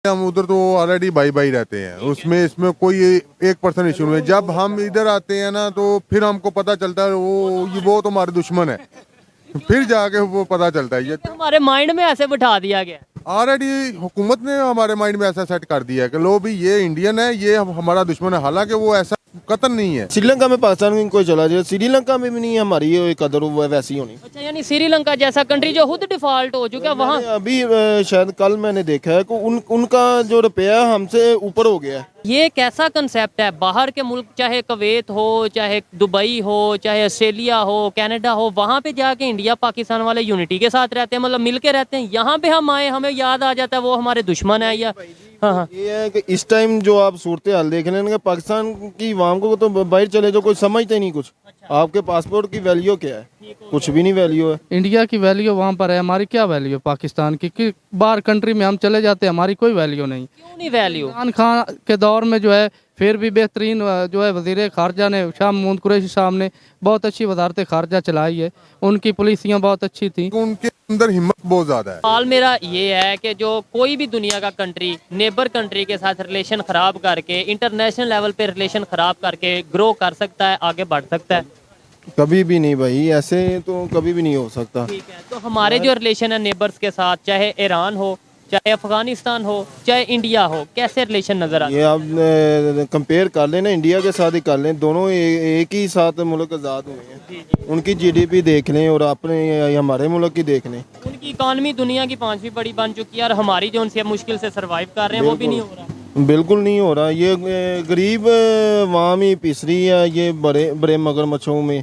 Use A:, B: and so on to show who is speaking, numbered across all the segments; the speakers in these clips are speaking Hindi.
A: हम उधर तो ऑलरेडी बाई बाई रहते हैं, उसमें इसमें कोई 1% इशू नहीं है। जब हम इधर आते हैं ना तो फिर हमको पता चलता है वो तो हमारे दुश्मन है, फिर जाके वो पता चलता है। ये
B: हमारे माइंड में ऐसे बिठा दिया गया।
A: ऑलरेडी हुकूमत ने हमारे माइंड में ऐसा सेट कर दिया है कि लो भी ये इंडियन है, ये हमारा दुश्मन है, हालांकि वो ऐसा कतन नहीं है।
C: श्रीलंका में पाकिस्तान में कोई चला जाए, श्रीलंका में भी नहीं है हमारी ये कदर वैसी होनी।
B: अच्छा, यानी श्रीलंका जैसा कंट्री जो खुद डिफॉल्ट हो चुका है वहाँ।
C: मैंने अभी शायद कल मैंने देखा है कि उनका जो रुपया हमसे ऊपर हो गया है।
B: ये कैसा कंसेप्ट है? बाहर के मुल्क, चाहे कुवैत हो, चाहे दुबई हो, चाहे ऑस्ट्रेलिया हो, कनाडा हो, वहाँ पे जाके इंडिया पाकिस्तान वाले यूनिटी के साथ रहते हैं, मतलब मिल के रहते हैं। यहाँ पे हम आए, हमें याद आ जाता है वो हमारे दुश्मन है या हाँ।
C: ये है कि इस टाइम जो आप सूरत हाल देख रहे हैं, पाकिस्तान की आवाम को तो बाहर चले जो कोई समझते नहीं कुछ। आपके पासपोर्ट की वैल्यू क्या है? कुछ भी नहीं वैल्यू है।
D: इंडिया की वैल्यू वहाँ पर है, हमारी क्या वैल्यू है पाकिस्तान की? कि बाहर कंट्री में हम चले जाते हैं, हमारी कोई वैल्यू नहीं।
B: क्यों नहीं वैल्यू?
D: इमरान खान के दौर में जो है फिर भी बेहतरीन जो है वजीर खारजा ने, शाह महमूद कुरैशी साहब ने बहुत अच्छी वजारत खारजा चलाई है, उनकी पॉलिसियाँ बहुत अच्छी थी।
A: उनके अंदर हिम्मत बहुत ज्यादा है।
B: हाल मेरा ये है कि जो कोई भी दुनिया का कंट्री नेबर कंट्री के साथ रिलेशन खराब करके, इंटरनेशनल लेवल पे रिलेशन खराब करके ग्रो कर सकता है, आगे बढ़ सकता है।
C: कभी भी नहीं भाई, ऐसे तो कभी भी नहीं हो सकता।
B: ठीक है, तो हमारे जो रिलेशन है नेबर्स के साथ, चाहे ईरान हो, चाहे अफगानिस्तान हो, चाहे इंडिया हो, कैसे रिलेशन नजर आते हैं?
C: ये आप कंपेयर कर लें ना, इंडिया के साथ ही कर लें, दोनों एक ही साथ मुल्क आज़ाद हुए हैं। उनकी जीडीपी देख लें और अपने हमारे मुल्क की देख लें।
B: उनकी इकॉनमी दुनिया की 5वीं बड़ी बन चुकी है और हमारी जो उनसे मुश्किल से सरवाइव कर रहे हैं वो भी नहीं हो रहा।
C: बिल्कुल नहीं हो रहा। ये गरीब अवाम ही पिस रही है ये बड़े बड़े मगरमच्छों में।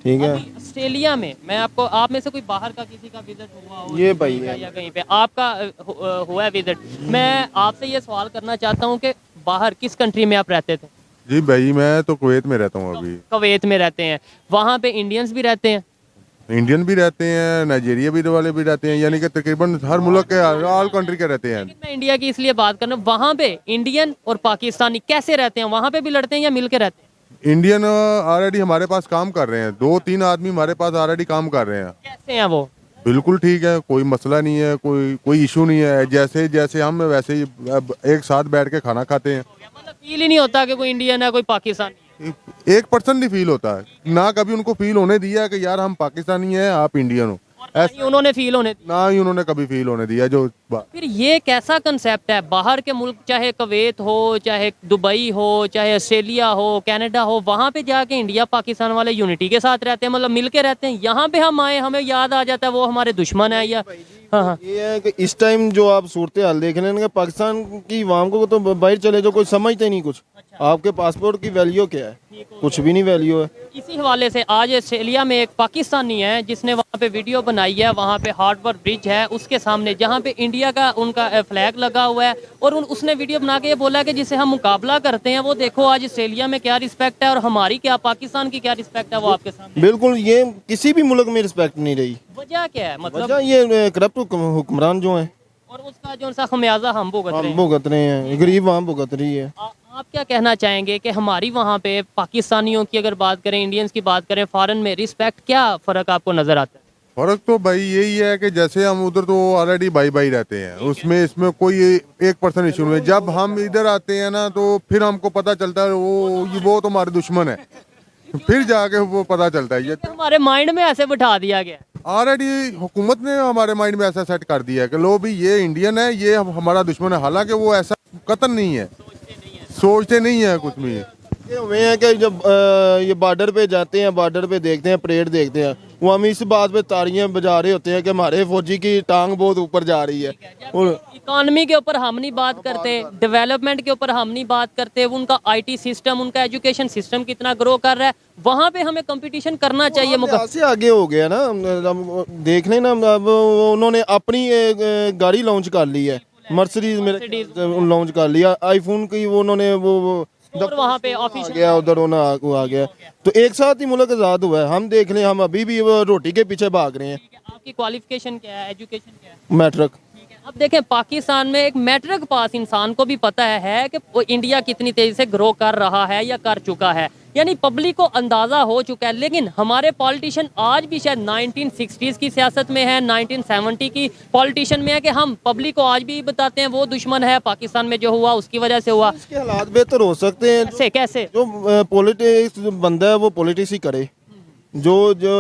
C: ठीक है।
B: अभी ऑस्ट्रेलिया में मैं आपको, आप में से कोई बाहर का किसी का विजिट हुआ हो
C: ये भाई
B: का
C: है।
B: या कहीं पे आपका हुआ है विजिट? मैं आपसे ये सवाल करना चाहता हूँ कि बाहर किस कंट्री में आप रहते थे?
A: जी भाई, मैं तो कुवैत में रहता हूँ अभी।
B: कुवैत में रहते हैं, वहाँ पे इंडियंस भी रहते हैं?
A: इंडियन भी रहते हैं, नाइजीरिया भी वाले भी रहते हैं, यानी कि तकरीबन हर मुल्क के, ऑल कंट्री के रहते हैं।
B: मैं इंडिया की इसलिए बात कर रहा हूँ, वहाँ पे इंडियन और पाकिस्तानी कैसे रहते हैं? वहाँ पे भी लड़ते हैं या मिल के रहते हैं?
A: इंडियन ऑलरेडी हमारे पास काम कर रहे हैं, 2-3 आदमी हमारे पास ऑलरेडी काम कर रहे हैं।
B: कैसे हैं वो?
A: बिल्कुल ठीक है, कोई मसला नहीं है, कोई इशू नहीं है। जैसे जैसे हम वैसे ही अब एक साथ बैठ के खाना खाते हैं।
B: मतलब फील ही नहीं होता कि कोई इंडियन है कोई पाकिस्तानी?
A: 1% नहीं फील होता है ना, कभी उनको फील होने दिया है कि यार हम पाकिस्तानी हैं, आप इंडियन हो,
B: नहीं उन्होंने फील होने दिया।
A: ना ही उन्होंने कभी फील होने दिया। जो
B: फिर ये कैसा कंसेप्ट है? बाहर के मुल्क, चाहे कुवैत हो, चाहे दुबई हो, चाहे ऑस्ट्रेलिया हो, कनाडा हो, वहाँ पे जाके इंडिया पाकिस्तान वाले यूनिटी के साथ रहते हैं, मतलब मिल के रहते हैं। यहाँ पे हम आए, हमें याद आ जाता है वो हमारे दुश्मन है या हाँ।
C: ये है कि इस टाइम जो आप सूरत हाल देख रहे हैं, पाकिस्तान की आवाम को तो बाहर चले जो कोई समझते नहीं कुछ। आपके पासपोर्ट की वैल्यू क्या है? कुछ भी नहीं वैल्यू है।
B: इसी हवाले से आज ऑस्ट्रेलिया में एक पाकिस्तानी है जिसने वहाँ पे वीडियो बनाई है, वहाँ पे हार्बर ब्रिज है उसके सामने जहाँ पे इंडिया का उनका फ्लैग लगा हुआ है, और उसने वीडियो बना के ये बोला कि जिसे हम मुकाबला करते हैं वो देखो आज ऑस्ट्रेलिया में क्या रिस्पेक्ट है और हमारी क्या, पाकिस्तान की क्या रिस्पेक्ट है, वो आपके सामने।
C: बिल्कुल, ये किसी भी मुल्क में रिस्पेक्ट नहीं रही।
B: वजह क्या है? मतलब
C: वजह ये करप्ट हुक्मरान जो हैं,
B: और उसका जो सा खमियाजा हम भुगत रहे
C: हम
B: हैं।
C: भुगत रहे हैं, गरीब आम भुगत रही है।
B: आप क्या कहना चाहेंगे कि हमारी वहाँ पे पाकिस्तानियों की अगर बात करें, इंडियंस की बात करें, फॉरेन में रिस्पेक्ट, क्या फ़र्क आपको नज़र आता है?
A: फर्क तो भाई यही है कि जैसे हम उधर तो ऑलरेडी बाई बाई रहते हैं, उसमें इसमें कोई 1% इशू नहीं है। जब हम इधर आते हैं ना तो फिर हमको पता चलता है वो तो हमारे दुश्मन है, फिर जाके वो पता चलता है। ये
B: हमारे माइंड में ऐसे बिठा दिया गया।
A: ऑलरेडी हुकूमत ने हमारे माइंड में ऐसा सेट कर दिया है कि लो भी ये इंडियन है, ये हमारा दुश्मन है, हालांकि वो ऐसा कतन नहीं है, सोचते नहीं है कुछ भी।
C: ये हुए हैं कि जब ये बॉर्डर पे जाते हैं, बॉर्डर पे देखते हैं, परेड देखते हैं, वो हम इस बात पे तालियां बजा रहे होते हैं कि हमारे फौजी की टांग बहुत ऊपर जा रही है। और
B: इकॉनमी के ऊपर हम नहीं बात करते, डेवलपमेंट के ऊपर हम नहीं बात करते, उनका आईटी सिस्टम, उनका एजुकेशन सिस्टम कितना ग्रो कर रहा है, वहाँ पे हमें कंपटीशन करना चाहिए।
C: यहाँ से आगे हो गया ना, हम देख लें ना, अब उन्होंने अपनी गाड़ी लॉन्च कर ली है, मर्सिडीज में लॉन्च कर लिया, आईफोन की वो उन्होंने वो
B: और वहाँ पे
C: आ
B: ऑफिशियल
C: गया, उधर वो आ गया, तो एक साथ ही मुल्क आज़ाद हुआ है। हम देख लें, हम अभी भी वो रोटी के पीछे भाग रहे हैं।
B: आपकी क्वालिफिकेशन क्या है, एजुकेशन क्या है?
C: मैट्रिक।
B: ठीक है, अब देखें पाकिस्तान में एक मैट्रिक पास इंसान को भी पता है कि वो इंडिया कितनी तेजी से ग्रो कर रहा है या कर चुका है, यानी पब्लिक को अंदाज़ा हो चुका है। लेकिन हमारे पॉलिटिशियन आज भी शायद 1960s की सियासत में है, 1970 की पॉलिटिशियन में है कि हम पब्लिक को आज भी बताते हैं वो दुश्मन है, पाकिस्तान में जो हुआ उसकी वजह से हुआ।
C: इसके हालात बेहतर हो सकते हैं।
B: कैसे कैसे
C: जो पॉलिटिक्स बंदा है वो पॉलिटिक्स ही करे, जो जो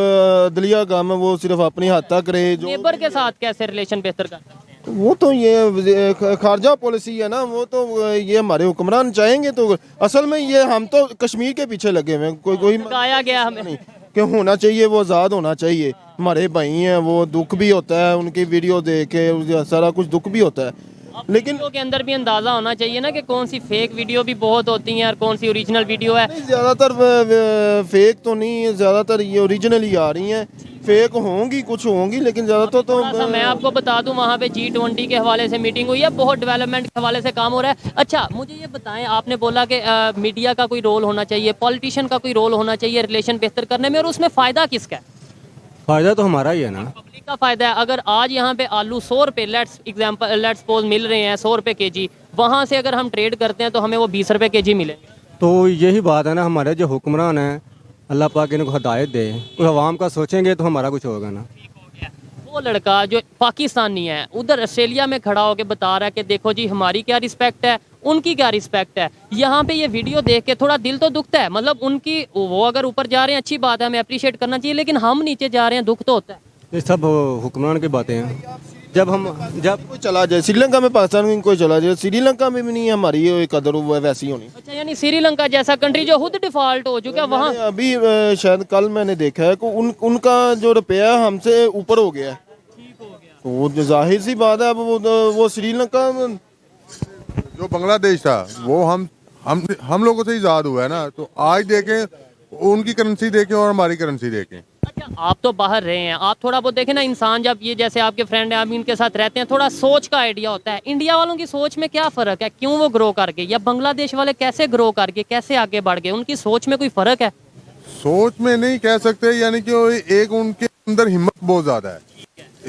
C: दलिया काम है वो सिर्फ अपनी हद तक करे। जो
B: नेबर के साथ कैसे रिलेशन बेहतर कर सकते हैं?
C: वो तो ये खारजा पॉलिसी है ना, वो तो ये हमारे हुक्मरान चाहेंगे। तो असल में ये हम तो कश्मीर के पीछे लगे हुए हैं। कोई
B: लगाया गया हमें
C: नहीं कि होना चाहिए, वो आज़ाद होना चाहिए। हमारे भाई हैं, वो दुख भी होता है उनकी वीडियो देख के, सारा कुछ दुख भी होता है। लेकिन
B: वीडियो के अंदर भी अंदाजा होना चाहिए ना कि कौन सी फेक वीडियो भी बहुत होती हैं और कौन सी ओरिजिनल वीडियो है।
C: ज़्यादातर फेक तो नहीं, ज़्यादातर ये ओरिजिनल ही आ रही हैं। फेक होंगी, कुछ होंगी, लेकिन ज़्यादातर तो
B: थोड़ा सा मैं आपको बता दूं, वहाँ पे G20 के हवाले से मीटिंग हुई है, बहुत डेवलपमेंट के हवाले से काम हो रहा है। अच्छा मुझे ये बताएं, आपने बोला कि मीडिया का कोई रोल होना चाहिए, पॉलिटिशियन का कोई रोल होना चाहिए रिलेशन बेहतर करने में, और उसमें फ़ायदा किसका है?
E: फ़ायदा तो हमारा ही है ना।
B: पब्लिक का फ़ायदा है। अगर आज यहाँ पे आलू 100 रुपये लेट्स सपोज मिल रहे हैं 100 रुपये kg, वहाँ से अगर हम ट्रेड करते हैं तो हमें वो 20 रुपये kg मिले।
E: तो यही बात है ना, हमारे जो हुक्मरान हैं अल्लाह पाक इनको हदायत दे, उस आवाम का सोचेंगे तो हमारा कुछ होगा ना।
B: वो लड़का जो पाकिस्तानी है उधर ऑस्ट्रेलिया में खड़ा होकर बता रहा है कि देखो जी हमारी क्या रिस्पेक्ट है, उनकी क्या रिस्पेक्ट है। यहाँ पे ये वीडियो देख के थोड़ा दिल तो दुखता है, मतलब उनकी वो अगर ऊपर जा रहे हैं अच्छी बात है, हमें अप्रिशिएट करना चाहिए, लेकिन हम नीचे जा रहे हैं दुख तो होता है।
E: ये सब हुक्मरान की बातें हैं। जब
C: कोई चला जाए श्रीलंका में, पाकिस्तान में कोई चला जाए, श्रीलंका में भी नहीं हमारी ये कदर वैसी होनी।
B: अच्छा यानी श्रीलंका जैसा कंट्री जो खुद डिफॉल्ट हो चुका है वहाँ।
C: अभी शायद कल मैंने देखा है कि उनका जो रुपया हमसे ऊपर हो गया है। तो वो जाहिर सी बात है, अब वो श्रीलंका
A: जो बांग्लादेश था वो हम लोगों से ही आज़ाद हुआ है ना। तो आज देखें उनकी करेंसी देखें और हमारी करेंसी देखें।
B: अच्छा आप तो बाहर रहे हैं, आप थोड़ा बहुत देखें ना, इंसान जब ये जैसे आपके फ्रेंड हैं आप इनके साथ रहते हैं, थोड़ा सोच का आइडिया होता है। इंडिया वालों की सोच में क्या फ़र्क है, क्यों वो ग्रो कर गए, या बांग्लादेश वाले कैसे ग्रो कर गए, कैसे आगे बढ़ गए, उनकी सोच में कोई फ़र्क है?
A: सोच में नहीं कह सकते, यानी कि एक उनके अंदर हिम्मत बहुत ज़्यादा है,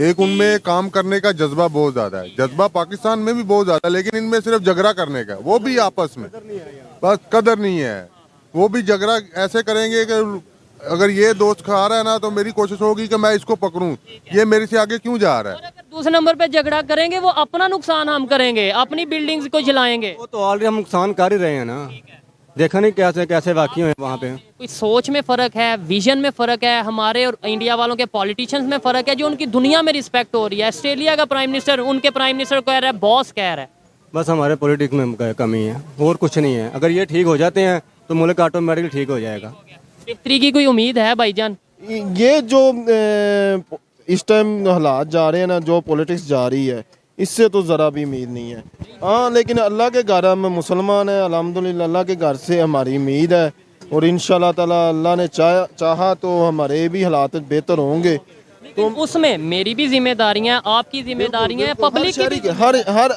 A: एक उनमें काम करने का जज्बा बहुत ज़्यादा है। जज्बा पाकिस्तान में भी बहुत ज़्यादा है, लेकिन इनमें सिर्फ झगड़ा करने का, वो भी आपस में बस कदर नहीं है। वो भी झगड़ा ऐसे करेंगे कि अगर ये दोस्त खा रहा है ना तो मेरी कोशिश होगी कि मैं इसको पकड़ूं, ये मेरे से आगे क्यों जा रहा है।
B: और अगर दूसरे नंबर पे झगड़ा करेंगे वो अपना नुकसान हम करेंगे, अपनी बिल्डिंग्स को जलाएंगे।
E: वो तो ऑलरेडी हम नुकसान कर ही रहे हैं ना। देखा नहीं कैसे कैसे वाक़ई हुए वहाँ पे।
B: कोई सोच में फ़र्क है, विजन में फ़र्क है, हमारे और इंडिया वालों के पॉलिटिशियंस में फ़र्क है, जो उनकी दुनिया में रिस्पेक्ट हो रही है। ऑस्ट्रेलिया का प्राइम मिनिस्टर उनके प्राइम मिनिस्टर कह रहा है, बॉस कह रहा है।
E: बस हमारे पॉलिटिक्स में कमी है और कुछ नहीं है। अगर ये ठीक हो जाते हैं तो मुल्क ऑटोमेटिकली ठीक हो जाएगा।
B: बेहतरी की कोई उम्मीद है भाईजान?
C: ये जो इस टाइम हालात जा रहे हैं ना, जो पॉलिटिक्स जा रही है, इससे तो ज़रा भी उम्मीद नहीं है। हाँ लेकिन अल्लाह के घर हम मुसलमान हैं, अल्हम्दुलिल्लाह अल्लाह के घर से हमारी उम्मीद है, और इंशाल्लाह ताला अल्लाह ने चाहा तो हमारे भी हालात बेहतर होंगे।
B: तो उसमें मेरी भी जिम्मेदारियां, आपकी जिम्मेदारियां हैं, पब्लिक की भी।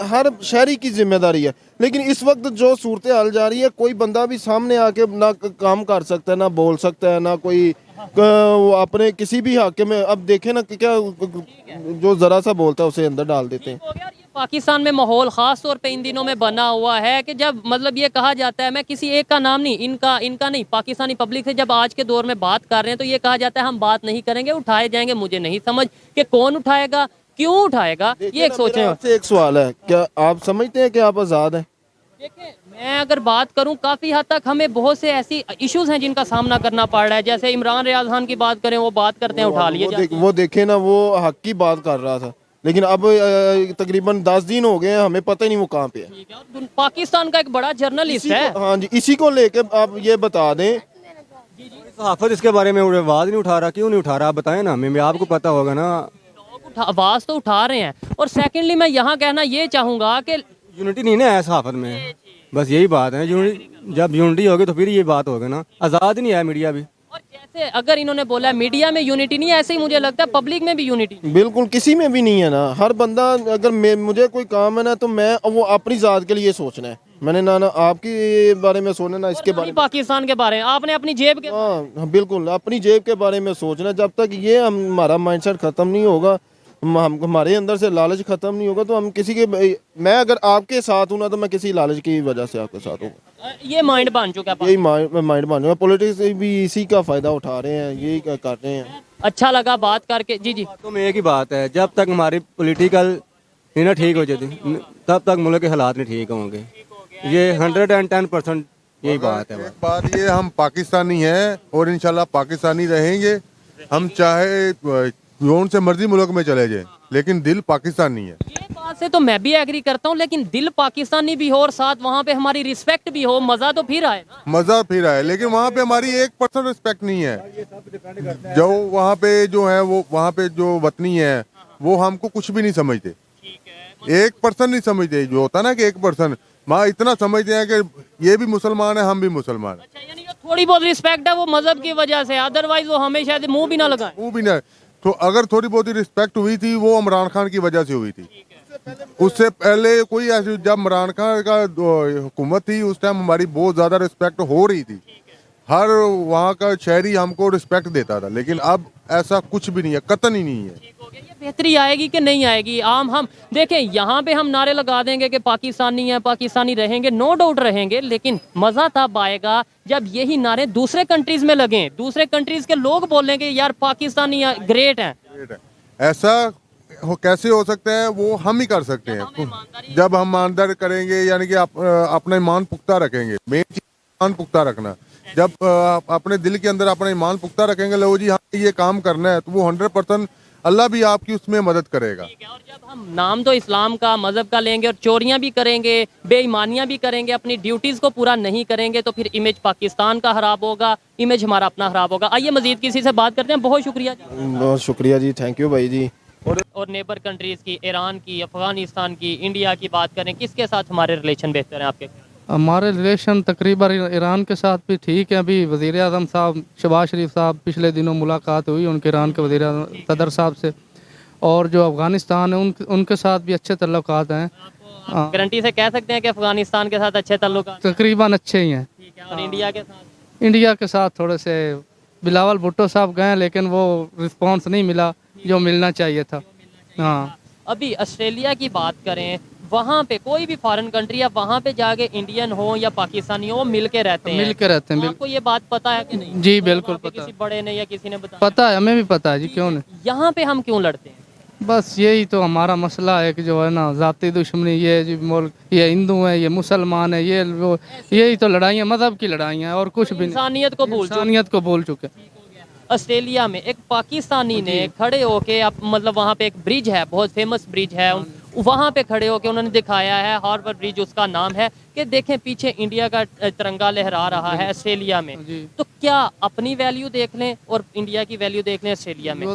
C: हर शहरी की जिम्मेदारी है। लेकिन इस वक्त जो सूरत हाल जा रही है, कोई बंदा भी सामने आके ना काम कर सकता है, ना बोल सकता है, ना कोई अपने किसी भी हक में। अब देखे ना कि क्या जो जरा सा बोलता है उसे अंदर डाल देते हैं।
B: हो गया। और ये पाकिस्तान में माहौल ख़ास तौर पे इन दिनों में बना हुआ है कि जब मतलब ये कहा जाता है, मैं किसी एक का नाम नहीं, इनका नहीं, पाकिस्तानी पब्लिक से जब आज के दौर में बात कर रहे हैं तो ये कहा जाता है हम बात नहीं करेंगे, उठाए जाएंगे। मुझे नहीं समझ कि कौन उठाएगा, क्यों उठाएगा, ये एक सोचें।
C: आपसे एक सवाल है, क्या आप समझते हैं कि आप आज़ाद हैं?
B: देखिए मैं अगर बात करूं, काफ़ी हद तक हमें बहुत से ऐसी इश्यूज हैं जिनका सामना करना पड़ रहा है। जैसे इमरान रियाज खान की बात करें, वो बात करते हैं उठा लिए
C: वो देखे ना, वो हक की बात कर रहा था, लेकिन अब तकरीबन 10 दिन हो गए हैं, हमें पता ही नहीं वो कहाँ पे है।
B: पाकिस्तान का एक बड़ा जर्नलिस्ट है।
C: हाँ जी, इसी को लेके आप ये बता दें।
E: सहाफत इसके बारे में आवाज़ नहीं उठा रहा, क्यों नहीं उठा रहा, आप बताएं ना, हमें आपको पता होगा ना।
B: आवाज़ तो उठा रहे हैं। और सेकेंडली मैं यहाँ कहना ये चाहूँगा कि
E: यूनिटी नहीं ना है सहाफत में, बस यही बात है। जब यूनिटी होगी तो फिर ये बात होगी ना। आज़ाद नहीं है मीडिया भी।
B: और जैसे अगर इन्होंने बोला मीडिया में यूनिटी नहीं है, ऐसे ही मुझे लगता है पब्लिक में भी यूनिटी
C: बिल्कुल किसी में भी नहीं है ना। हर बंदा अगर मुझे कोई काम है ना तो मैं वो अपनी ज़ात के लिए सोचना है। मैंने ना आपके बारे में सोचना, ना इसके बारे में,
B: पाकिस्तान के बारे में, आपने अपनी जेब के।
C: हाँ बिल्कुल अपनी जेब के बारे में सोचना। जब तक ये हमारा माइंडसेट ख़त्म नहीं होगा हमारे अंदर से लालच ख़त्म नहीं होगा तो हम किसी के, मैं अगर आपके साथ हूँ ना तो मैं किसी लालच की वजह से आपके साथ हूँ।
B: ये माइंड बन चुका है।
C: यही माइंड बन गया, पॉलिटिक्स भी इसी का फ़ायदा उठा रहे हैं, यही कर रहे हैं।
B: अच्छा लगा बात करके। जी जी।
E: तो में एक ही बात है, जब तक हमारी पॉलिटिकल नहीं ना ठीक हो जाती तब तक मुल्क के हालात नहीं ठीक होंगे। ये 110% यही बात है।
A: एक बात ये, हम पाकिस्तानी हैं और इंशाल्लाह पाकिस्तानी रहेंगे। हम चाहे कौन से मर्जी मुल्क में चले जाएं, लेकिन दिल पाकिस्तानी है।
B: ये बात से तो मैं भी एग्री करता हूँ, लेकिन दिल पाकिस्तानी भी हो और साथ वहाँ पे हमारी रिस्पेक्ट भी हो, मजा तो फिर आए ना।
A: मजा फिर आए, लेकिन वहाँ पे हमारी 1% रिस्पेक्ट नहीं है। जो वहाँ पे जो है वो वहाँ पे जो वतनी है वो हमको कुछ भी नहीं समझते। 1% नहीं समझते। जो होता ना कि 1% वहाँ इतना समझते हैं कि ये भी मुसलमान है, हम भी मुसलमान है।
B: अच्छा, यानी जो थोड़ी बहुत रिस्पेक्ट है वो मजहब की वजह से, अदरवाइज वो हमें शायद मुंह भी ना लगाए।
A: वो भी नहीं। तो अगर थोड़ी बहुत ही रिस्पेक्ट हुई थी वो इमरान खान की वजह से हुई थी। उससे पहले कोई ऐसी, जब इमरान खान का हुकूमत थी उस टाइम हमारी बहुत ज्यादा रिस्पेक्ट हो रही थी। हर वहाँ का शहरी हमको रिस्पेक्ट देता था, लेकिन अब ऐसा कुछ भी नहीं है, कतई ही नहीं है।
B: ये बेहतरी आएगी कि नहीं आएगी? हम देखें, यहाँ पे हम नारे लगा देंगे कि पाकिस्तानी है, पाकिस्तानी रहेंगे, नो डाउट रहेंगे, लेकिन मजा तब आएगा जब यही नारे दूसरे कंट्रीज में लगें, दूसरे कंट्रीज के लोग बोलेंगे यार पाकिस्तानी ग्रेट हैं।
A: ऐसा कैसे हो सकता है? वो हम ही कर सकते हैं जब हम ईमानदार करेंगे, यानी कि अपना ईमान पुख्ता रखेंगे। मेन चीज ईमान पुख्ता रखना। जब अपने दिल के अंदर अपना ईमान पुख्ता रखेंगे, लो जी हाँ ये काम करना है, तो वो 100% अल्लाह भी आपकी उसमें मदद करेगा।
B: और जब हम नाम तो इस्लाम का, मजहब का लेंगे और चोरियां भी करेंगे, बेईमानियां भी करेंगे, अपनी ड्यूटीज को पूरा नहीं करेंगे, तो फिर इमेज पाकिस्तान का खराब होगा, इमेज हमारा अपना खराब होगा। आइए मजीद किसी से बात करते हैं। बहुत शुक्रिया जी।
C: बहुत शुक्रिया जी, थैंक यू भाई जी।
B: और नेबर कंट्रीज की, ईरान की, अफगानिस्तान की, इंडिया की बात करें, किसके साथ हमारे रिलेशन बेहतर हैं आपके?
D: हमारे रिलेशन तकरीबन ईरान के साथ भी ठीक है। अभी वज़ीर आज़म साहब शहबाज शरीफ साहब पिछले दिनों मुलाकात हुई उनके ईरान के वज़ीर सदर साहब से, और जो अफ़गानिस्तान है उनके साथ भी अच्छे तल्लुकात हैं।
B: गारंटी से कह सकते हैं कि अफगानिस्तान के साथ अच्छे ताल्लुकात?
D: तकरीबन अच्छे ही हैं।
B: ठीक है। और इंडिया के साथ?
D: इंडिया के साथ थोड़े से बिलावल भुट्टो साहब गए, लेकिन वो रिस्पॉन्स नहीं मिला जो मिलना चाहिए था। हाँ,
B: अभी ऑस्ट्रेलिया की बात करें, वहाँ पे कोई भी फॉरेन कंट्री या वहाँ पे जाके इंडियन हो या पाकिस्तानी हो, वो मिल के रहते हैं।
D: मिल के रहते हैं।
B: आपको ये बात पता है कि नहीं?
D: जी बिल्कुल
B: वहाँ पे
D: पता
B: किसी बड़े ने या किसी ने बताया?
D: पता है, हमें भी पता है जी, क्यों नहीं।
B: यहाँ पे हम क्यों लड़ते हैं?
D: बस यही तो हमारा मसला है कि जो है ना ज़ाती दुश्मनी, ये जो मुल्क, ये हिंदू है, ये मुसलमान है, ये वो, यही तो लड़ाइयाँ, मज़हब की लड़ाइयाँ हैं और कुछ भी नहीं।
B: इंसानियत को भूल चुके।
D: इंसानियत को भूल चुके।
B: ऑस्ट्रेलिया में एक पाकिस्तानी ने खड़े होके, आप मतलब वहाँ पे एक ब्रिज है, बहुत फेमस ब्रिज है, वहाँ पे खड़े होके उन्होंने दिखाया है, हार्बर ब्रिज उसका नाम है, कि देखें पीछे इंडिया का तिरंगा लहरा रहा है ऑस्ट्रेलिया में। तो क्या अपनी वैल्यू देख लें और इंडिया की वैल्यू देख लें ऑस्ट्रेलिया में?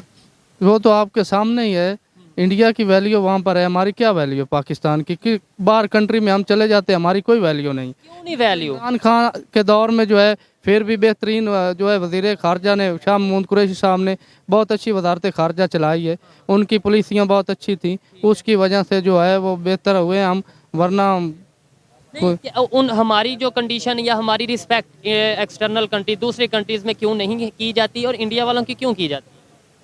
D: वो तो आपके सामने ही है। इंडिया की वैल्यू वहाँ पर है, हमारी क्या वैल्यू है पाकिस्तान की? कि बाहर कंट्री में हम चले जाते हैं, हमारी कोई वैल्यू नहीं।
B: क्यों नहीं वैल्यू?
D: इमरान खान के दौर में जो है फिर भी बेहतरीन जो है वज़ीर ख़ारजा ने, शाह महमूद कुरैशी साहब ने बहुत अच्छी वजारत ख़ारजा चलाई है। उनकी पॉलिसियाँ बहुत अच्छी थी, उसकी वजह से जो है वो बेहतर हुए हम, वरना
B: उन हमारी जो कंडीशन या हमारी रिस्पेक्ट एक्सटर्नल कंट्री, दूसरी कंट्रीज में क्यों नहीं की जाती और इंडिया वालों की क्यों की जाती?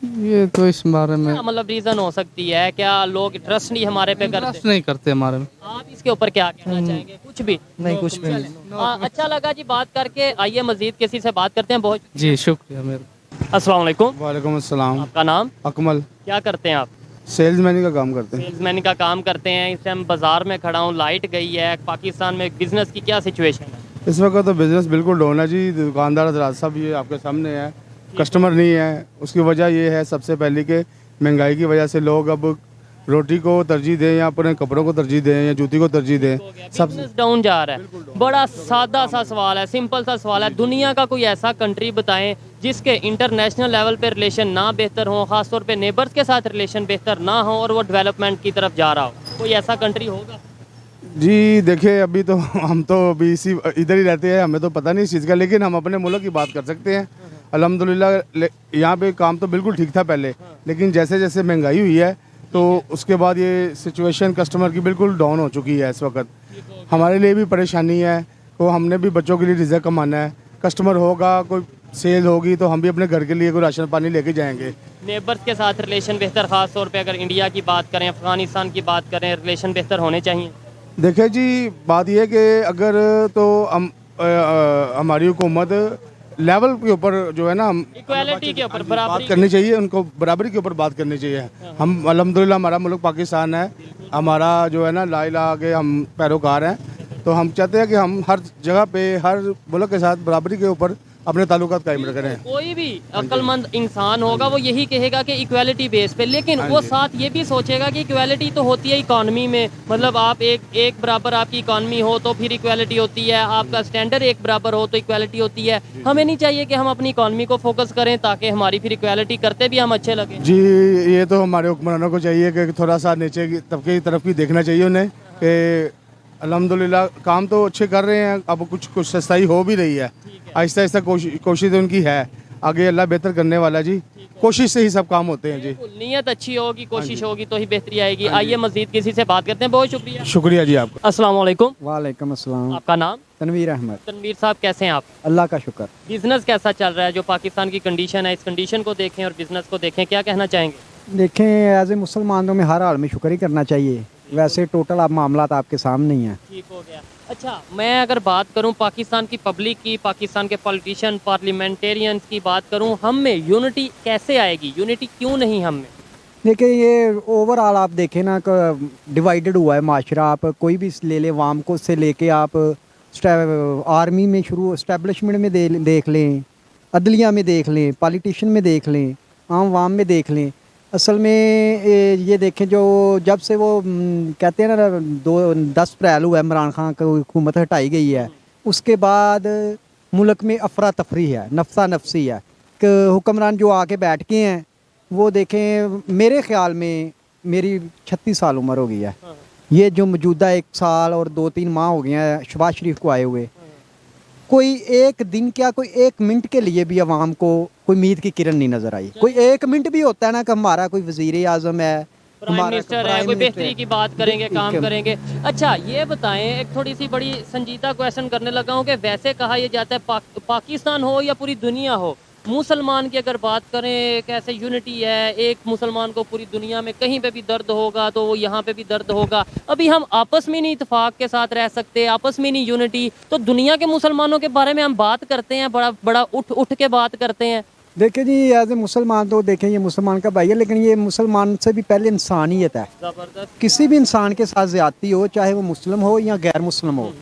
D: ये तो इस बारे में
B: क्या मतलब रीजन हो सकती है? क्या लोग ट्रस्ट नहीं हमारे पे करते?
D: ट्रस्ट नहीं करते हमारे में।
B: आप इसके ऊपर क्या कहना चाहेंगे? कुछ भी
F: नहीं, कुछ भी नहीं।
B: अच्छा लगा जी बात करके। आइए मजीद किसी से बात करते हैं। बहुत
D: जी शुक्रिया मेरे।
B: अस्सलाम वालेकुम।
F: वालेकुम अस्सलाम।
B: आपका नाम?
F: अकमल।
B: क्या करते हैं आप?
F: सेल्समैन का काम करते हैं।
B: सेल्समैन का काम करते हैं। इस टाइम बाजार में खड़ा हूँ, लाइट गई है। पाकिस्तान में बिजनेस की क्या सिचुएशन है?
F: इस वक्त तो बिजनेस बिल्कुल डाउन है जी। दुकानदार हज़रात सब ये आपके सामने है, कस्टमर नहीं है। उसकी वजह ये है सबसे पहले कि महंगाई की वजह से लोग अब रोटी को तरजीह दें या अपने कपड़ों को तरजीह दें या जूती को तरजीह दें, सब
B: बिजनेस डाउन जा रहा है। बड़ा सादा सा सवाल है, सिंपल सा सवाल है। दुनिया का कोई ऐसा कंट्री बताएं जिसके इंटरनेशनल लेवल पे रिलेशन ना बेहतर हो, खासतौर पे नेबर्स के साथ रिलेशन बेहतर ना हो और वो डेवलपमेंट की तरफ जा रहा हो? कोई ऐसा कंट्री होगा?
F: जी देखिए, अभी तो हम तो अभी इसी इधर ही रहते हैं, हमें तो पता नहीं इस चीज़ का, लेकिन हम अपने मुल्क की बात कर सकते हैं। अल्हम्दुलिल्लाह यहाँ पे काम तो बिल्कुल ठीक था पहले, लेकिन जैसे जैसे महंगाई हुई है तो उसके बाद ये सिचुएशन कस्टमर की बिल्कुल डाउन हो चुकी है। इस वक्त हमारे लिए भी परेशानी है, तो हमने भी बच्चों के लिए रिज़्क कमाना है। कस्टमर होगा, कोई सेल होगी तो हम भी अपने घर के लिए कोई राशन पानी लेके जाएंगे।
B: नेबर्स के साथ रिलेशन बेहतर, ख़ास तौर पे अगर इंडिया की बात करें, अफगानिस्तान की बात करें, रिलेशन बेहतर होने चाहिए।
F: देखिए जी, बात यह है कि अगर तो हम हमारी हुकूमत लेवल के ऊपर जो है ना, हम
B: इक्वालिटी के ऊपर,
F: बात
B: बराबरी
F: करनी चाहिए, उनको बराबरी के ऊपर बात करनी चाहिए। हम अल्हम्दुलिल्लाह हमारा मुल्क पाकिस्तान है, हमारा जो है ना ला इलाहा के हम पैरोकार हैं, तो हम चाहते हैं कि हम हर जगह पे हर मुल्क के साथ बराबरी के ऊपर अपने ताल्लुकात कायम करें।
B: कोई भी अक्लमंद इंसान होगा वो यही कहेगा कि इक्वालिटी बेस पे, लेकिन वो साथ ये भी सोचेगा कि इक्वालिटी तो होती है इकॉनमी में, मतलब आप एक बराबर आपकी इकॉनमी हो तो फिर इक्वालिटी होती है, आपका स्टैंडर्ड एक बराबर हो तो इक्वालिटी होती है। हमें नहीं चाहिए कि हम अपनी इकॉनमी को फोकस करें ताकि हमारी फिर इक्वालिटी करते भी हम अच्छे लगे।
F: जी, ये तो हमारे हुक्मरानों को चाहिए कि थोड़ा सा नीचे की तबके की तरफ भी देखना चाहिए उन्हें कि अल्हम्दुलिल्लाह काम तो अच्छे कर रहे हैं, अब कुछ सस्ताई हो भी रही है, आहिस्ता आहिस्ता कोशिश तो उनकी है, आगे अल्लाह बेहतर करने वाला जी, कोशिश से ही सब काम होते हैं जी।
B: नीयत अच्छी होगी, कोशिश होगी तो ही बेहतरी आएगी। आइए मजीद किसी से बात करते हैं। बहुत शुक्रिया।
F: शुक्रिया जी आपका।
B: अस्सलाम वालेकुम।
G: वालेकुम अस्सलाम।
B: आपका नाम?
G: तनवीर अहमद।
B: तनवीर साहब, कैसे हैं आप?
G: अल्लाह का शुक्र।
B: बिजनेस कैसा चल रहा है? जो पाकिस्तान की कंडीशन है, इस कंडीशन को देखें और बिजनेस को देखें, क्या कहना चाहेंगे?
G: देखें, एज ए मुसलमान तो में हर हाल में शुक्र ही करना चाहिए, वैसे टोटल अब मामला आपके सामने ही हैं।
B: ठीक हो गया। अच्छा, मैं अगर बात करूं पाकिस्तान की पब्लिक की, पाकिस्तान के पॉलिटिशियन, पार्लियामेंटेरियंस की बात करूं, हम में यूनिटी कैसे आएगी? यूनिटी क्यों नहीं हम में?
G: देखिए, ये ओवरऑल आप देखें ना डिवाइडेड हुआ है माशरा। आप कोई भी ले लें, वाम को से लेके आप आर्मी में शुरू इस्टेब्लिशमेंट में देख लें, अदलिया में देख लें, पॉलिटिशियन में देख लें, आम वाम में देख लें। असल में ये देखें, जो जब से वो कहते हैं ना 10 अप्रैल हुआ है, इमरान खान की हुकूमत हटाई गई है, उसके बाद मुल्क में अफरा तफरी है, नफसा नफसी है कि हुक्मरान जो आके बैठ के हैं वो देखें, मेरे ख्याल में मेरी 36 साल उम्र हो गई है, ये जो मौजूदा 1 साल और 2-3 माह हो गए हैं शहबाज शरीफ को आए हुए, कोई एक दिन क्या, कोई 1 मिनट के लिए भी अवाम को कोई उम्मीद की किरण नहीं नजर आई। कोई 1 मिनट भी होता है ना कि हमारा कोई वजीर आजम है,
B: प्राइम मिनिस्टर है, कोई बेहतरी की बात करेंगे, काम करेंगे। अच्छा, ये बताएं, एक थोड़ी सी बड़ी संजीदा क्वेश्चन करने लगा हूँ कि वैसे कहा यह जाता है पाकिस्तान हो या पूरी दुनिया हो, मुसलमान की अगर बात करें कैसे यूनिटी है, एक मुसलमान को पूरी दुनिया में कहीं पे भी दर्द होगा तो वो यहाँ पे भी दर्द होगा। अभी हम आपस में नहीं इत्तेफाक के साथ रह सकते, आपस में नहीं यूनिटी, तो दुनिया के मुसलमानों के बारे में हम बात करते हैं, बड़ा बड़ा उठ के बात करते हैं।
G: देखिए जी, एज ए मुसलमान तो देखें, ये मुसलमान का भाई है, लेकिन ये मुसलमान से भी पहले इंसानियत है।
B: जबरदस्त।
G: किसी भी इंसान के साथ ज़्यादती हो, चाहे वो मुस्लिम हो या गैर मुस्लिम हो,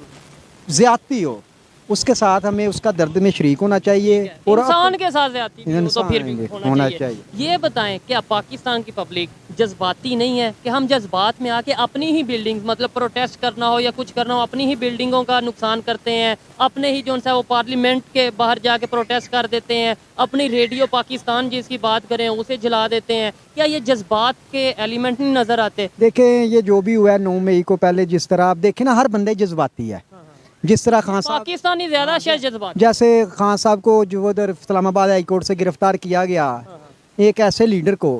G: ज़्यादती हो, उसके साथ हमें उसका दर्द में शरीक होना चाहिए। और
B: इंसान के साथ ज्यादती नहीं हो तो
G: इंसान
B: फिर भी होना चाहिए। ये बताएं, क्या पाकिस्तान की पब्लिक जज्बाती नहीं है कि हम जज्बात में आके अपनी ही बिल्डिंग, मतलब प्रोटेस्ट करना हो या कुछ करना हो, अपनी ही बिल्डिंगों का नुकसान करते हैं, अपने ही जो है वो पार्लियामेंट के बाहर जाके प्रोटेस्ट कर देते हैं, अपनी रेडियो पाकिस्तान जिसकी बात करें उसे जला देते हैं? क्या ये जज्बात के एलिमेंट नहीं नजर आते?
G: देखें, ये जो भी हुआ है 9 मई को, पहले जिस तरह आप देखें ना, हर बंदे जज्बाती है। जिस तरह खान साहब,
B: पाकिस्तानी ज्यादा शायद जज्बात,
G: जैसे खान साहब को जो उधर इस्लामाबाद हाई कोर्ट से गिरफ्तार किया गया, एक ऐसे लीडर को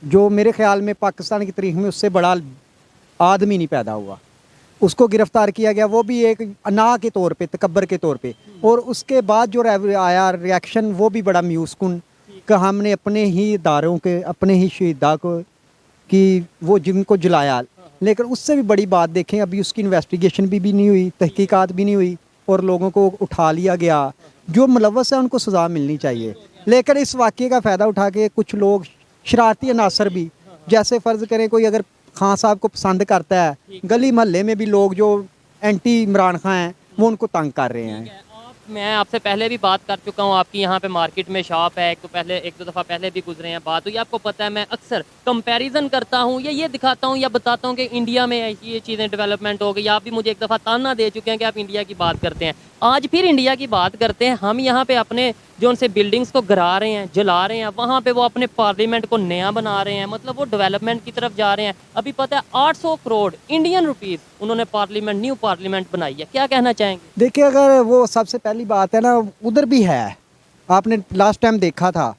G: जो मेरे ख्याल में पाकिस्तान की तारीख में उससे बड़ा आदमी नहीं पैदा हुआ, उसको गिरफ्तार किया गया, वो भी एक अना के तौर पे, तकब्बर के तौर पे। और उसके बाद जो आया रिएक्शन, वो भी बड़ा म्यूसकुन कि हमने अपने ही इदारों के, अपने ही शहीदा को कि वो जिनको जलाया। लेकिन उससे भी बड़ी बात देखें, अभी उसकी इन्वेस्टिगेशन भी नहीं हुई, तहकीकात भी नहीं हुई, और लोगों को उठा लिया गया। जो मुलव्वस है उनको सज़ा मिलनी चाहिए, लेकिन इस वाक़े का फ़ायदा उठा के कुछ लोग शरारती अनासर भी, जैसे फ़र्ज़ करें कोई अगर खान साहब को पसंद करता है, गली महल्ले में भी लोग जो एंटी इमरान खान हैं वो उनको तंग कर रहे हैं।
B: मैं आपसे पहले भी बात कर चुका हूँ, आपकी यहाँ पे मार्केट में शॉप है, एक दो दफ़ा पहले भी गुजरे हैं, बात हुई, आपको पता है मैं अक्सर कंपैरिजन करता हूँ या ये दिखाता हूँ या बताता हूँ कि इंडिया में ऐसी ये चीज़ें डेवलपमेंट हो गई। आप भी मुझे एक दफ़ा ताना दे चुके हैं कि आप इंडिया की बात करते हैं, आज फिर इंडिया की बात करते हैं। हम यहाँ पे अपने जो उनसे बिल्डिंग्स को गिरा रहे हैं, जला रहे हैं, वहाँ पे वो अपने पार्लियामेंट को नया बना रहे हैं, मतलब वो डेवलपमेंट की तरफ जा रहे हैं। अभी पता है 800 करोड़ इंडियन रुपीस उन्होंने पार्लियामेंट, न्यू पार्लियामेंट बनाई है, क्या कहना चाहेंगे?
G: देखिए, अगर वो सबसे पहली बात है ना, उधर भी है, आपने लास्ट टाइम देखा था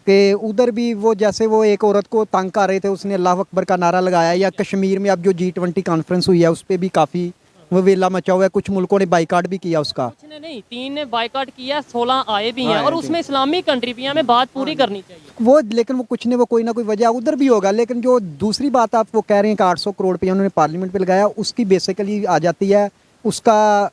G: कि उधर भी वो जैसे वो एक औरत को तंग कर रहे थे, उसने अल्लाह अकबर का नारा लगाया, या कश्मीर में अब जो G20 कॉन्फ्रेंस हुई है उस पर भी काफ़ी वो वेला मचा हुआ है। कुछ मुल्कों ने बाइकाट भी किया उसका।
B: कुछ ने नहीं, 3 ने बायकॉट किया, 16 आए भी हैं और उसमें इस्लामिक कंट्री भी हैं। हमें बात पूरी करनी चाहिए।
G: वो लेकिन वो कुछ ने वो कोई ना कोई वजह उधर भी होगा। लेकिन जो दूसरी बात आप वो कह रहे हैं कि 800 करोड़ रुपया उन्होंने पार्लियामेंट पे लगाया, उसकी बेसिकली आ जाती है उसका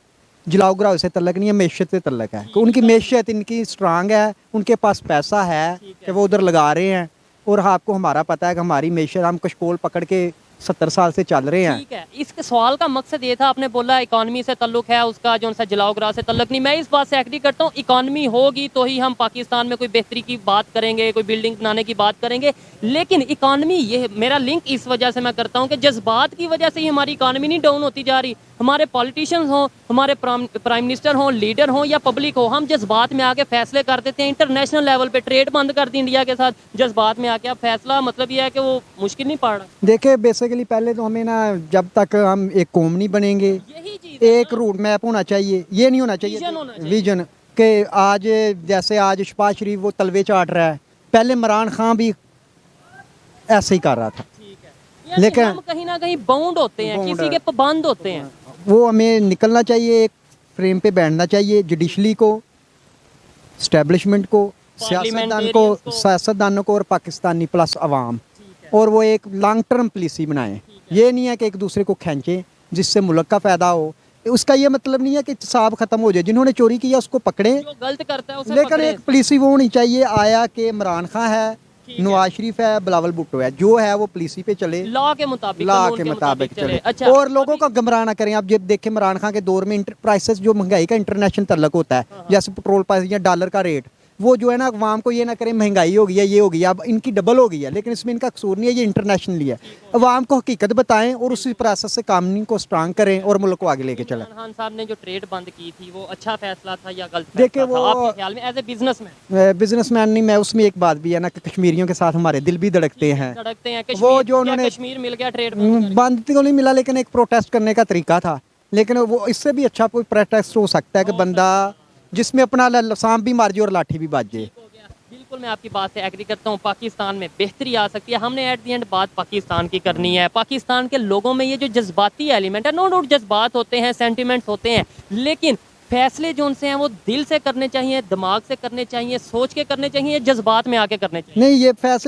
G: जलाओ ग्राह से तल्लक नहीं है, मैशत से तल्लक है। कि उनकी मैशत इनकी स्ट्रांग है, उनके पास पैसा है कि वो उधर लगा रहे हैं। और आपको हमारा पता है कि हमारी मैशत, हम कशकोल पकड़ के 70 साल से चल रहे हैं।
B: ठीक है, इस सवाल का मकसद ये था, आपने बोला इकॉनमी से ताल्लुक है उसका, जो सा जलाओ ग्राह से ताल्लुक नहीं। मैं इस बात से एग्री करता हूँ, इकॉनमी होगी तो ही हम पाकिस्तान में कोई बेहतरी की बात करेंगे, कोई बिल्डिंग बनाने की बात करेंगे। लेकिन इकॉनमी, ये मेरा लिंक इस वजह से मैं करता हूँ कि जज्बात की वजह से ही हमारी इकॉनमी नहीं डाउन होती जा रही। हमारे पॉलिटिशियंस हों, हमारे प्राइम मिनिस्टर हों, लीडर हों या पब्लिक हो, हम जज्बात में आके फैसले कर देते हैं। इंटरनेशनल लेवल पे ट्रेड बंद कर दी इंडिया के साथ, जज्बात में आके अब फैसला, मतलब ये है कि वो मुश्किल नहीं पड़ रहा।
G: देखिए बेसिकली पहले तो हमें ना, जब तक हम एक कौम नहीं बनेंगे,
B: यही चीज
G: एक रूट मैप होना चाहिए। ये नहीं होना
B: विजन होना
G: चाहिए
B: चाहिए।
G: विजन के आज जैसे आज शहबाज शरीफ वो तलवे चाट रहा है, पहले इमरान खान भी ऐसे ही कर रहा था।
B: यानी
G: लेकिन
B: हम कहीं ना कहीं बाउंड होते हैं, किसी के पाबंद होते हैं।
G: वो हमें निकलना चाहिए, एक फ्रेम पे बैठना चाहिए। जुडिशली को, स्टैब्लिशमेंट को, सियासतदानों को और पाकिस्तानी प्लस अवाम, और वो एक लॉन्ग टर्म पॉलिसी बनाएं। ये नहीं है कि एक दूसरे को खींचें जिससे मुल्क का फ़ायदा हो। उसका ये मतलब नहीं है कि साहब ख़त्म हो जाए, जिन्होंने चोरी किया उसको पकड़ें,
B: जो गलत करता है उसे
G: लेकिन
B: पकड़े।
G: एक पॉलिसी वो होनी चाहिए आया कि इमरान खान है, नवाज शरीफ है, बिलावल भुट्टो है, जो है वो पॉलिसी पे चले,
B: लॉ के मुताबिक,
G: ला
B: कानून
G: के मुताबिक चले।
B: अच्छा,
G: और लोगों का गुमराह ना करें। आप जब देखें इमरान खान के दौर में प्राइसेस, जो महंगाई का इंटरनेशनल तल्लक होता है, जैसे पेट्रोल प्राइस या डॉलर का रेट, वो जो है ना अवाम को ये ना करें महंगाई हो गई है, ये हो गई है, अब इनकी डबल हो गई है, लेकिन इसमें इनका कसूर नहीं है, ये इंटरनेशनली है। अवाम को हकीकत बताएं और उसी प्रोसेस से कानून को स्ट्रांग करें और मुल्क को आगे लेके चलें।
B: इमरान खान साहब ने जो ट्रेड बंद की थी वो अच्छा फैसला था या गलत
G: देखिए
B: फैसला था
G: वो-
B: आपके ख्याल में, एज ए बिजनेसमैन?
G: बिजनेसमैन नहीं, मैं उसमें एक बात भी है ना कि कश्मीरियों के साथ हमारे दिल भी धड़कते हैं।
B: सड़कते हैं
G: वो जो
B: क्या
G: उन्होंने
B: कश्मीर मिल गया ट्रेड बंद करके?
G: बंद तो नहीं मिला, लेकिन एक प्रोटेस्ट करने का तरीका था। लेकिन वो इससे भी अच्छा कोई प्रोटेस्ट हो सकता है कि बंदा जिसमें अपना सांप भी मार जाए और लाठी भी बाज जाए।
B: हो गया। बिल्कुल मैं आपकी बात से एग्री करता हूँ, पाकिस्तान में बेहतरी आ सकती है। हमने एट दी एंड बात पाकिस्तान की करनी है। पाकिस्तान के लोगों में ये जो जज्बाती एलिमेंट है, नो डाउट जज्बात होते हैं, सेंटिमेंट्स होते हैं, लेकिन फैसले जो उनसे हैं वो दिल से करने चाहिए, दिमाग से करने चाहिए, सोच के करने चाहिए, जज्बात में आके करने चाहिए।
G: नहीं, ये फैसले